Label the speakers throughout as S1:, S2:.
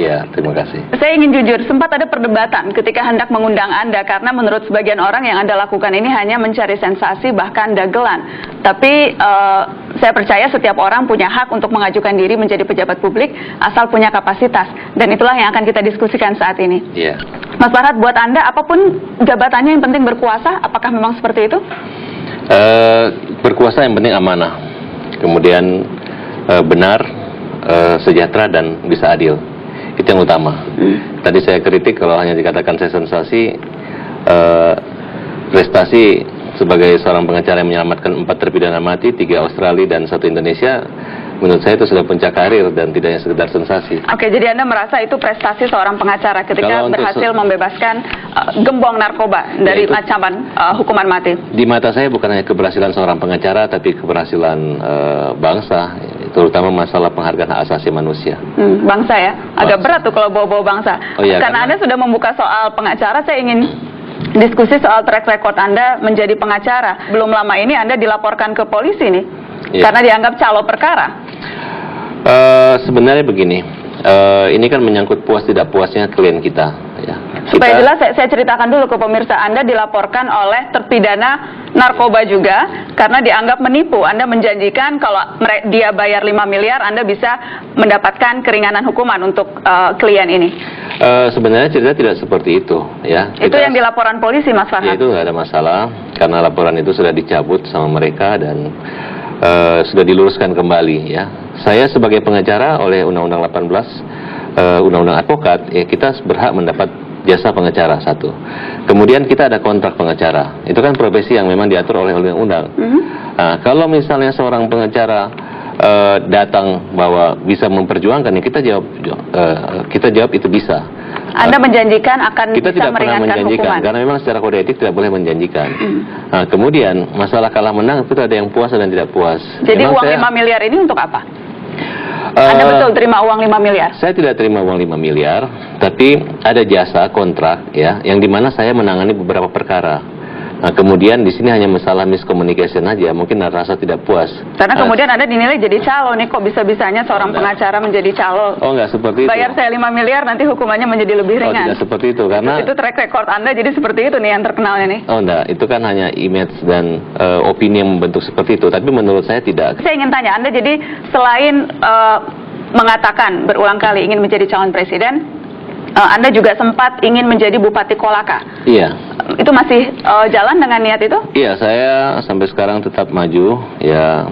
S1: Ya, terima kasih.
S2: Saya ingin jujur, sempat ada perdebatan ketika hendak mengundang Anda karena menurut sebagian orang yang Anda lakukan ini hanya mencari sensasi bahkan dagelan. Tapi saya percaya setiap orang punya hak untuk mengajukan diri menjadi pejabat publik asal punya kapasitas. Dan itulah yang akan kita diskusikan saat ini.
S1: Iya.
S2: Mas Farhad, buat Anda apapun jabatannya yang penting berkuasa, apakah memang seperti itu?
S1: Berkuasa yang penting amanah, kemudian benar, sejahtera dan bisa adil. Itu yang utama. Tadi saya kritik kalau hanya dikatakan saya sensasi, prestasi sebagai seorang pengacara yang menyelamatkan 4 terpidana mati, 3 Australia dan 1 Indonesia. Menurut saya itu sudah puncak karir dan tidak hanya sekedar sensasi.
S2: Oke, jadi Anda merasa itu prestasi seorang pengacara ketika berhasil membebaskan gembong narkoba dari ancaman hukuman mati? Di
S1: mata saya bukan hanya keberhasilan seorang pengacara, tapi keberhasilan bangsa, terutama masalah penghargaan hak asasi manusia.
S2: Bangsa ya? Agak berat tuh kalau bawa-bawa bangsa.
S1: Oh, iya,
S2: karena Anda sudah membuka soal pengacara, saya ingin diskusi soal track record Anda menjadi pengacara. Belum lama ini Anda dilaporkan ke polisi nih, karena dianggap calo perkara.
S1: Sebenarnya begini, ini kan menyangkut puas tidak puasnya klien kita. Ya.
S2: Supaya jelas, saya ceritakan dulu ke pemirsa, Anda dilaporkan oleh terpidana narkoba juga karena dianggap menipu. Anda menjanjikan kalau dia bayar 5 miliar, Anda bisa mendapatkan keringanan hukuman untuk klien ini.
S1: Sebenarnya cerita tidak seperti itu, ya.
S2: Itu yang di laporan polisi, Mas Farhad.
S1: Ya, itu nggak ada masalah, karena laporan itu sudah dicabut sama mereka dan sudah diluruskan kembali, ya. Saya sebagai pengacara oleh Undang-Undang 18, Undang-Undang Advokat, ya kita berhak mendapat jasa pengacara, satu. Kemudian kita ada kontrak pengacara. Itu kan profesi yang memang diatur oleh undang-undang. Nah, kalau misalnya seorang pengacara datang bahwa bisa memperjuangkan, ya kita jawab itu bisa.
S2: Anda menjanjikan akan
S1: kita
S2: bisa
S1: tidak pernah menjanjikan
S2: hukuman.
S1: karena memang secara kode etik tidak boleh menjanjikan. Nah, kemudian masalah kalah menang itu ada yang puas dan tidak puas.
S2: Jadi memang uang 5 miliar ini untuk apa? Anda betul terima uang 5 miliar?
S1: Saya tidak terima uang 5 miliar, tapi ada jasa kontrak, ya, yang dimana saya menangani beberapa perkara. Nah, kemudian di sini hanya masalah miscommunication aja, mungkin rasa tidak puas.
S2: Karena kemudian Anda dinilai jadi calo nih, kok bisa-bisanya seorang pengacara menjadi calo?
S1: Oh, enggak seperti itu.
S2: Bayar saya 5 miliar, nanti hukumannya menjadi lebih ringan.
S1: Oh, tidak seperti itu, karena
S2: itu track record Anda jadi seperti itu nih yang terkenalnya nih.
S1: Oh, enggak, itu kan hanya image dan opini yang membentuk seperti itu, tapi menurut saya tidak.
S2: Saya ingin tanya, Anda jadi selain mengatakan berulang kali ingin menjadi calon presiden, Anda juga sempat ingin menjadi Bupati Kolaka.
S1: Iya.
S2: Itu masih jalan dengan niat itu?
S1: Iya, saya sampai sekarang tetap maju, ya,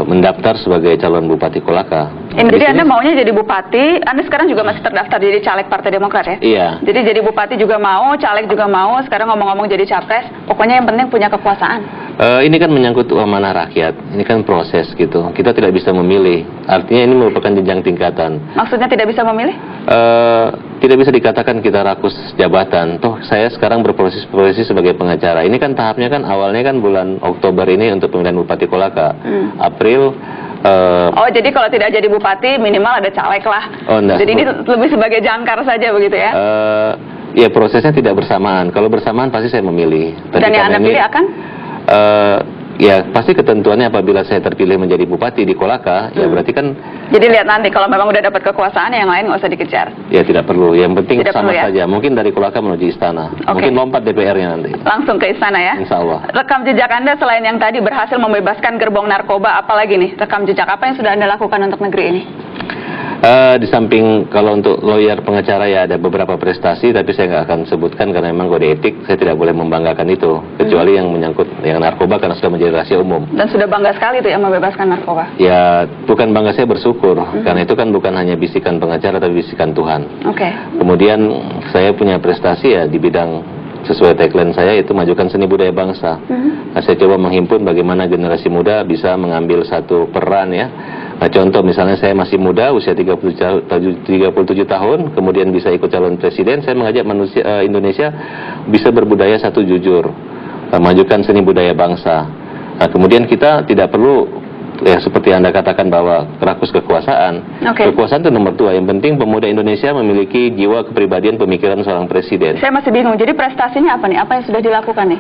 S1: mendaftar sebagai calon Bupati Kolaka.
S2: Jadi Anda maunya jadi bupati, Anda sekarang juga masih terdaftar jadi caleg Partai Demokrat ya?
S1: Iya.
S2: Jadi bupati juga mau, caleg juga mau, sekarang ngomong-ngomong jadi capres, pokoknya yang penting punya kekuasaan.
S1: Ini kan menyangkut amanah rakyat, ini kan proses gitu, kita tidak bisa memilih, artinya ini merupakan jenjang tingkatan.
S2: Maksudnya tidak bisa memilih?
S1: Tidak bisa dikatakan kita rakus jabatan, toh saya sekarang berprofesi sebagai pengacara, ini kan tahapnya kan awalnya kan bulan Oktober ini untuk pemilihan Bupati Kolaka, April.
S2: Jadi kalau tidak jadi bupati minimal ada caleg lah. Oh, enggak. Jadi ini lebih sebagai jangkar saja begitu ya?
S1: Ya prosesnya tidak bersamaan. Kalau bersamaan pasti saya memilih.
S2: Dan yang Anda pilih akan?
S1: Ya pasti ketentuannya apabila saya terpilih menjadi bupati di Kolaka, ya berarti kan.
S2: Jadi lihat nanti kalau memang udah dapat kekuasaan yang lain nggak usah dikejar.
S1: Ya tidak perlu. Yang penting
S2: tidak
S1: sama
S2: perlu, ya?
S1: saja. Mungkin dari Kolaka menuju istana. Mungkin lompat DPR-nya nanti.
S2: Langsung ke istana ya?
S1: Insya Allah.
S2: Rekam jejak Anda selain yang tadi berhasil membebaskan gerbong narkoba, apalagi nih rekam jejak apa yang sudah Anda lakukan untuk negeri ini?
S1: Di samping kalau untuk lawyer pengacara ya ada beberapa prestasi, tapi saya nggak akan sebutkan karena memang kode etik saya tidak boleh membanggakan itu, kecuali yang menyangkut yang narkoba karena sudah menjadi rahasia umum.
S2: Dan sudah bangga sekali tuh yang membebaskan narkoba.
S1: Ya bukan bangga, saya bersyukur karena itu kan bukan hanya bisikan pengacara tapi bisikan Tuhan. Kemudian saya punya prestasi ya di bidang sesuai tagline saya itu majukan seni budaya bangsa. Nah, saya coba menghimpun bagaimana generasi muda bisa mengambil satu peran ya. Nah, contoh misalnya saya masih muda, usia 37 tahun, kemudian bisa ikut calon presiden, saya mengajak Indonesia bisa berbudaya satu jujur, majukan seni budaya bangsa. Nah, kemudian kita tidak perlu, ya seperti Anda katakan bahwa rakus kekuasaan. Kekuasaan itu nomor 2, yang penting pemuda Indonesia memiliki jiwa kepribadian pemikiran seorang presiden.
S2: Saya masih bingung, jadi prestasinya apa nih? Apa yang sudah dilakukan nih?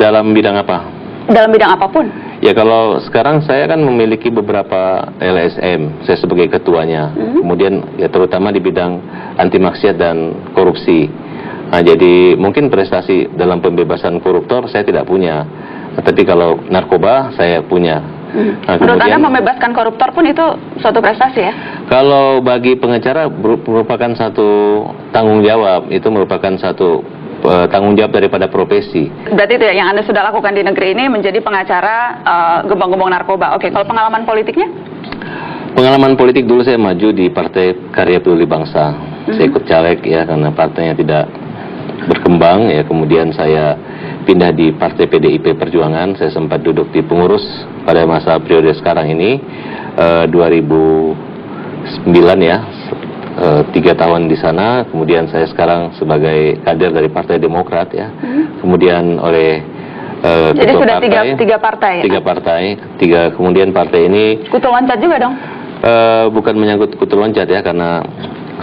S1: Dalam bidang apa?
S2: Dalam bidang apapun.
S1: Ya kalau sekarang saya kan memiliki beberapa LSM, saya sebagai ketuanya. Kemudian ya terutama di bidang anti maksiat dan korupsi. Nah, jadi mungkin prestasi dalam pembebasan koruptor saya tidak punya. Tapi kalau narkoba saya punya. Nah,
S2: menurut Anda membebaskan koruptor pun itu suatu prestasi ya?
S1: Kalau bagi pengacara merupakan satu tanggung jawab, itu merupakan satu tanggung jawab daripada profesi. Berarti
S2: itu ya yang Anda sudah lakukan di negeri ini menjadi pengacara gembong-gembong narkoba. Oke, kalau pengalaman politiknya?
S1: Pengalaman politik dulu saya maju di Partai Karya Peduli Bangsa. Saya ikut caleg ya karena partainya tidak berkembang ya. Kemudian saya pindah di Partai PDIP Perjuangan. Saya sempat duduk di pengurus pada masa periode sekarang ini 2009 ya. 3 tahun di sana, kemudian saya sekarang sebagai kader dari Partai Demokrat ya, kemudian oleh
S2: jadi sudah partai, tiga partai,
S1: kemudian partai ini
S2: kutu loncat juga dong?
S1: Bukan menyangkut kutu loncat ya, karena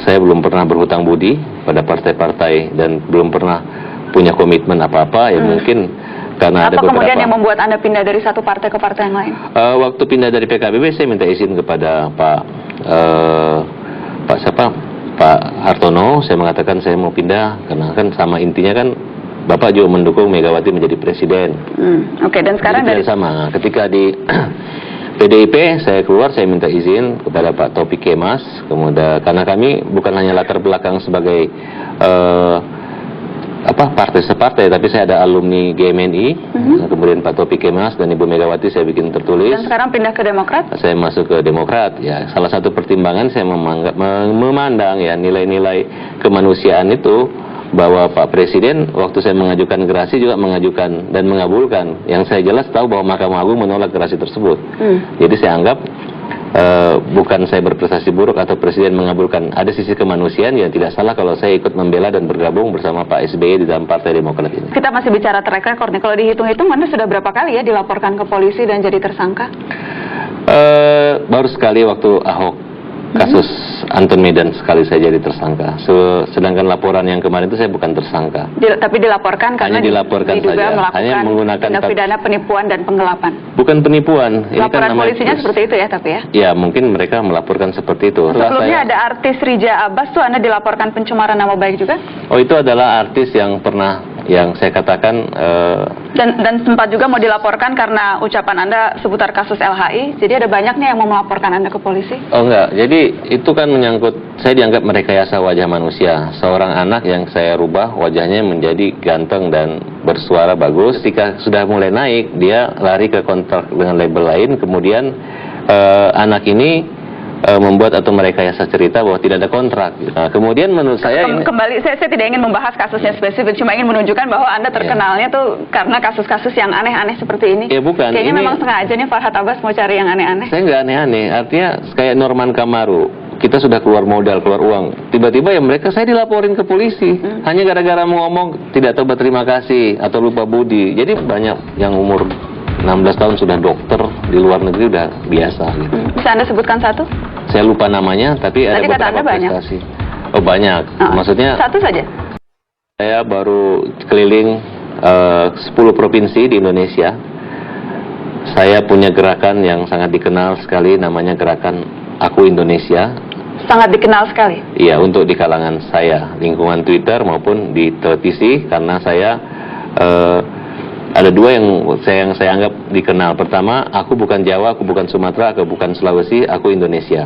S1: saya belum pernah berhutang budi pada partai-partai dan belum pernah punya komitmen apa-apa ya. Mungkin karena ada beberapa.
S2: Apa kemudian yang membuat Anda pindah dari satu partai ke partai yang lain?
S1: Waktu pindah dari PKB saya minta izin kepada Pak Hartono. Saya mengatakan saya mau pindah karena kan sama intinya kan Bapak juga mendukung Megawati menjadi presiden.
S2: Oke, dan sekarang
S1: dari sama. Ketika di PDIP saya keluar, saya minta izin kepada Pak Taufik Kemas. Kemudian karena kami bukan hanya latar belakang sebagai partai separtai, tapi saya ada alumni GMNI. Kemudian Pak Taufik Kemas dan Ibu Megawati saya bikin tertulis.
S2: Dan sekarang pindah ke Demokrat?
S1: Saya masuk ke Demokrat ya. Salah satu pertimbangan saya memandang ya nilai-nilai kemanusiaan itu, bahwa Pak Presiden waktu saya mengajukan gerasi juga mengajukan dan mengabulkan. Yang saya jelas tahu bahwa Mahkamah Agung menolak gerasi tersebut. Jadi saya anggap bukan saya berprestasi buruk atau Presiden mengabulkan. Ada sisi kemanusiaan yang tidak salah kalau saya ikut membela dan bergabung bersama Pak SBY di dalam Partai Demokrat ini.
S2: Kita masih bicara track record nih. Kalau dihitung-hitung Anda sudah berapa kali ya dilaporkan ke polisi dan jadi tersangka?
S1: Baru sekali waktu Ahok kasus Anton Medan sekali saya jadi tersangka. Sedangkan laporan yang kemarin itu saya bukan tersangka.
S2: Tapi dilaporkan karena
S1: dilaporkan
S2: diduga
S1: saja.
S2: Melakukan
S1: hanya menggunakan
S2: tindak pidana penipuan dan penggelapan.
S1: Bukan penipuan.
S2: Laporan kan polisinya seperti itu ya, tapi ya?
S1: Ya, mungkin mereka melaporkan seperti itu.
S2: Sebelumnya ada artis Rija Abbas tuh Anda dilaporkan pencemaran nama baik juga?
S1: Oh, itu adalah artis yang pernah, yang saya katakan
S2: dan sempat juga mau dilaporkan karena ucapan Anda seputar kasus LHI. Jadi ada banyaknya yang mau melaporkan Anda ke polisi?
S1: Oh enggak, jadi itu kan menyangkut, saya dianggap merekayasa wajah manusia. Seorang anak yang saya rubah wajahnya menjadi ganteng dan bersuara bagus. Ketika sudah mulai naik, dia lari ke kontrak dengan label lain. Kemudian anak ini membuat atau merekayasa cerita bahwa tidak ada kontrak. Nah, kemudian menurut saya
S2: kembali saya tidak ingin membahas kasusnya spesifik, cuma ingin menunjukkan bahwa Anda terkenalnya tuh karena kasus-kasus yang aneh-aneh seperti ini.
S1: Ya bukan.
S2: Kayaknya ini memang sengaja nih Farhad Abbas mau cari yang aneh-aneh.
S1: Saya nggak aneh-aneh, artinya kayak Norman Kamaru. Kita sudah keluar modal, keluar uang. Tiba-tiba ya mereka, saya dilaporin ke polisi. Hanya gara-gara mau ngomong tidak tahu berterima kasih atau lupa budi. Jadi banyak yang umur 16 tahun sudah dokter, di luar negeri udah biasa gitu.
S2: Bisa Anda sebutkan satu?
S1: Saya lupa namanya, tapi ada beberapa prestasi. Oh banyak. Maksudnya
S2: satu saja.
S1: Saya baru keliling 10 provinsi di Indonesia. Saya punya gerakan yang sangat dikenal sekali, namanya gerakan Aku Indonesia.
S2: Sangat dikenal sekali?
S1: Iya, untuk di kalangan saya, lingkungan Twitter maupun di televisi, karena saya ada dua yang saya anggap dikenal. Pertama, aku bukan Jawa, aku bukan Sumatera, aku bukan Sulawesi, aku Indonesia.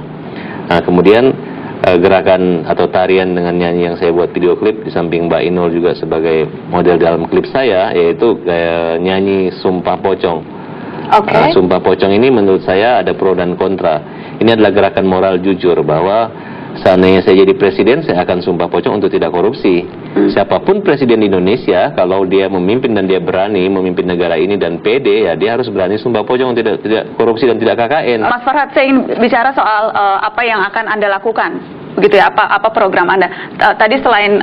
S1: Nah, kemudian gerakan atau tarian dengan nyanyi yang saya buat video klip, di samping Mbak Inul juga sebagai model dalam klip saya, yaitu nyanyi Sumpah Pocong. Sumpah Pocong ini menurut saya ada pro dan kontra. Ini adalah gerakan moral jujur bahwa seandainya saya jadi presiden, saya akan sumpah pocong untuk tidak korupsi. Siapapun presiden di Indonesia, kalau dia memimpin dan dia berani memimpin negara ini dan pede, ya dia harus berani sumpah pocong tidak korupsi dan tidak KKN.
S2: Mas Farhad, saya ingin bicara soal apa yang akan Anda lakukan, begitu ya? Apa program Anda? Tadi selain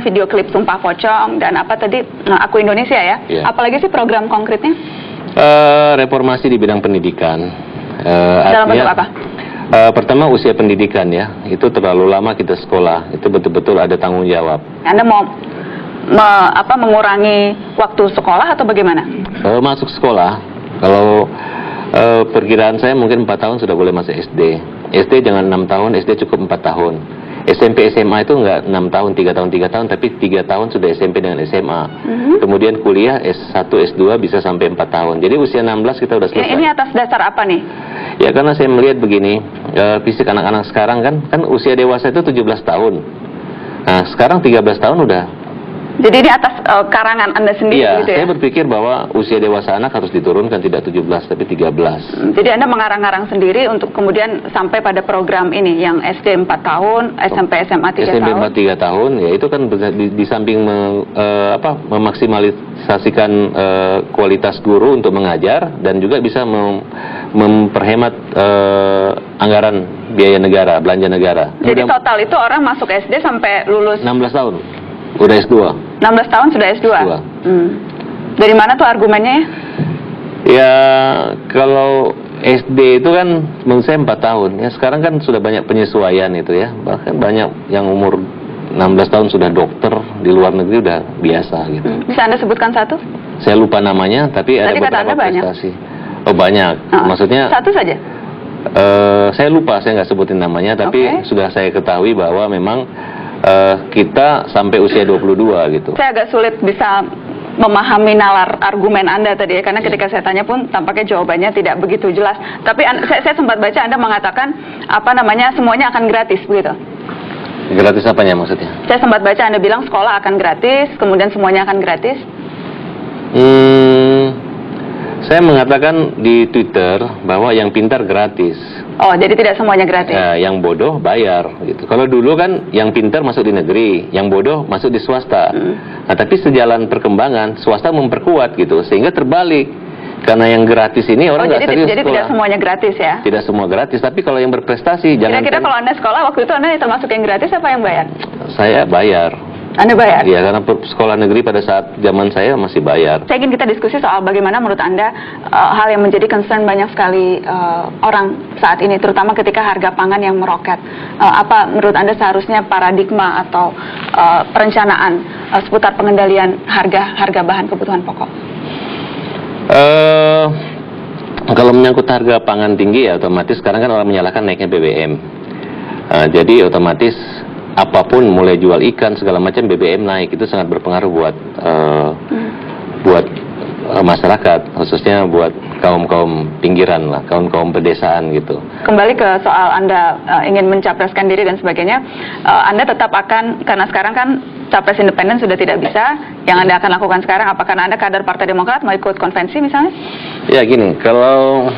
S2: video klip sumpah pocong dan apa tadi Aku Indonesia ya?
S1: Yeah.
S2: Apalagi sih program konkretnya?
S1: Reformasi di bidang pendidikan.
S2: Dalam bentuk apa?
S1: Pertama usia pendidikan ya, itu terlalu lama kita sekolah, itu betul-betul ada tanggung jawab.
S2: Anda mau mengurangi waktu sekolah atau bagaimana?
S1: Masuk sekolah, Kalau perkiraan saya mungkin 4 tahun sudah boleh masuk SD. SD jangan 6 tahun, SD cukup 4 tahun. SMP SMA itu enggak 6 tahun, 3 tahun, 3 tahun, tapi 3 tahun sudah SMP dengan SMA. Kemudian kuliah S1, S2 bisa sampai 4 tahun. Jadi usia 16 kita udah selesai.
S2: Ini atas dasar apa nih?
S1: Ya karena saya melihat begini, fisik anak-anak sekarang kan usia dewasa itu 17 tahun. Nah sekarang 13 tahun udah.
S2: Jadi ini atas karangan Anda sendiri
S1: Iya,
S2: gitu ya?
S1: saya berpikir bahwa usia dewasa anak harus diturunkan tidak 17 tapi 13.
S2: Jadi Anda mengarang-arang sendiri untuk kemudian sampai pada program ini yang SD 4 tahun, SMP SMA 3
S1: SMP
S2: tahun.
S1: 3 tahun, ya itu kan di samping memaksimalisasikan kualitas guru untuk mengajar dan juga bisa memperhemat anggaran biaya negara, belanja negara.
S2: Jadi total itu orang masuk SD sampai lulus
S1: 16 tahun. Udah S2.
S2: 16 tahun sudah S2?
S1: S2.
S2: Dari mana tuh argumennya ya?
S1: Ya, kalau SD itu kan menurut saya 4 tahun. Ya, sekarang kan sudah banyak penyesuaian itu ya. Bahkan banyak yang umur 16 tahun sudah dokter, di luar negeri udah biasa gitu.
S2: Bisa Anda sebutkan satu?
S1: Saya lupa namanya, tapi ada beberapa prestasi. Oh banyak. Maksudnya
S2: satu saja?
S1: Saya lupa, saya nggak sebutin namanya, tapi sudah saya ketahui bahwa memang kita sampai usia 22 gitu. Saya
S2: agak sulit bisa memahami nalar argumen Anda tadi ya, karena ketika saya tanya pun tampaknya jawabannya tidak begitu jelas. Tapi saya sempat baca Anda mengatakan semuanya akan gratis begitu.
S1: Gratis apanya maksudnya?
S2: Saya sempat baca Anda bilang sekolah akan gratis, kemudian semuanya akan gratis.
S1: Saya mengatakan di Twitter bahwa yang pintar gratis.
S2: Oh, jadi tidak semuanya gratis?
S1: Ya, yang bodoh bayar gitu. Kalau dulu kan yang pintar masuk di negeri, yang bodoh masuk di swasta. Nah, tapi sejalan perkembangan, swasta memperkuat gitu, sehingga terbalik. Karena yang gratis ini orang nggak serius
S2: jadi
S1: sekolah.
S2: Tidak semuanya gratis ya?
S1: Tidak semua gratis, tapi kalau yang berprestasi jangan.
S2: Kira-kira kalau Anda sekolah waktu itu Anda termasuk yang gratis apa yang bayar?
S1: Saya bayar.
S2: Anda bayar?
S1: Iya, karena sekolah negeri pada saat zaman saya masih bayar.
S2: Saya ingin kita diskusi soal bagaimana menurut Anda hal yang menjadi concern banyak sekali orang saat ini, terutama ketika harga pangan yang meroket. Apa menurut Anda seharusnya paradigma atau perencanaan seputar pengendalian harga bahan kebutuhan pokok?
S1: Kalau menyangkut harga pangan tinggi ya otomatis sekarang kan orang menyalahkan naiknya BBM. Jadi otomatis apapun mulai jual ikan segala macam BBM naik, itu sangat berpengaruh buat masyarakat, khususnya buat kaum pinggiran lah, kaum pedesaan gitu. Kembali ke soal Anda ingin mencapreskan diri dan sebagainya, Anda tetap akan, karena sekarang kan capres independen sudah tidak bisa, yang Anda akan lakukan sekarang apakah Anda kader Partai Demokrat mau ikut konvensi misalnya? Ya gini, kalau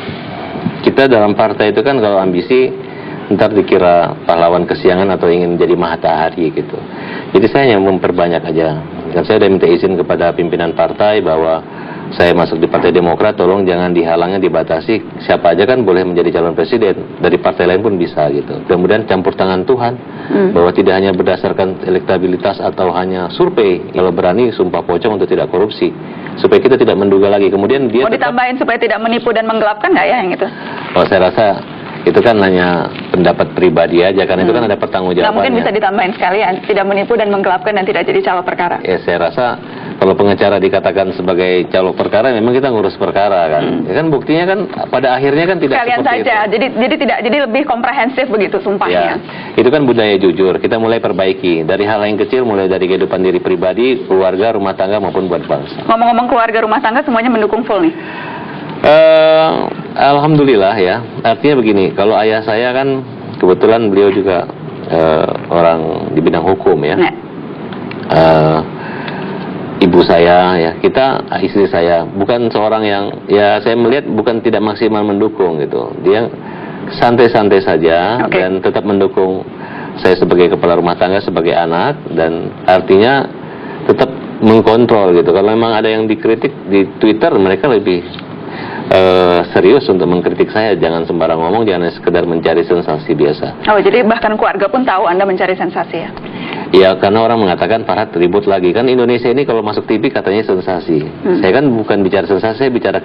S1: kita dalam partai itu kan kalau ambisi ntar dikira pahlawan kesiangan atau ingin jadi matahari gitu. Jadi saya hanya memperbanyak aja. Dan saya sudah minta izin kepada pimpinan partai bahwa saya masuk di Partai Demokrat, tolong jangan dihalangi, dibatasi. Siapa aja kan boleh menjadi calon presiden, dari partai lain pun bisa gitu. Kemudian campur tangan Tuhan, bahwa tidak hanya berdasarkan elektabilitas atau hanya survei. Kalau berani sumpah pocong untuk tidak korupsi, supaya kita tidak menduga lagi. Kemudian dia
S2: ditambahin supaya tidak menipu dan menggelapkan nggak ya yang itu?
S1: Oh, saya rasa itu kan hanya pendapat pribadi aja, karena itu kan ada pertanggungjawabannya.
S2: Nah, mungkin bisa ditambahin sekalian, tidak menipu dan menggelapkan dan tidak jadi calo perkara.
S1: Ya, saya rasa kalau pengacara dikatakan sebagai calo perkara, memang kita ngurus perkara kan. Ya kan buktinya kan pada akhirnya kan tidak
S2: sekalian
S1: seperti
S2: saja.
S1: Itu.
S2: Jadi lebih komprehensif begitu sumpahnya.
S1: Ya, itu kan budaya jujur. Kita mulai perbaiki dari hal yang kecil, mulai dari kehidupan diri pribadi, keluarga, rumah tangga maupun buat bangsa.
S2: Ngomong-ngomong keluarga, rumah tangga semuanya mendukung full nih.
S1: Alhamdulillah ya. Artinya begini, kalau ayah saya kan kebetulan beliau juga orang di bidang hukum ya. Ibu saya ya, istri saya bukan seorang yang ya saya melihat bukan tidak maksimal mendukung gitu. Dia santai-santai saja dan tetap mendukung saya sebagai kepala rumah tangga, sebagai anak, dan artinya tetap mengkontrol gitu. Kalau memang ada yang dikritik di Twitter, mereka lebih serius untuk mengkritik saya. Jangan sembarang ngomong, jangan sekedar mencari sensasi biasa.
S2: Oh, jadi bahkan keluarga pun tahu Anda mencari sensasi ya?
S1: Ya, karena orang mengatakan Farhad ribut lagi. Kan Indonesia ini kalau masuk TV katanya sensasi. Saya kan bukan bicara sensasi, saya bicara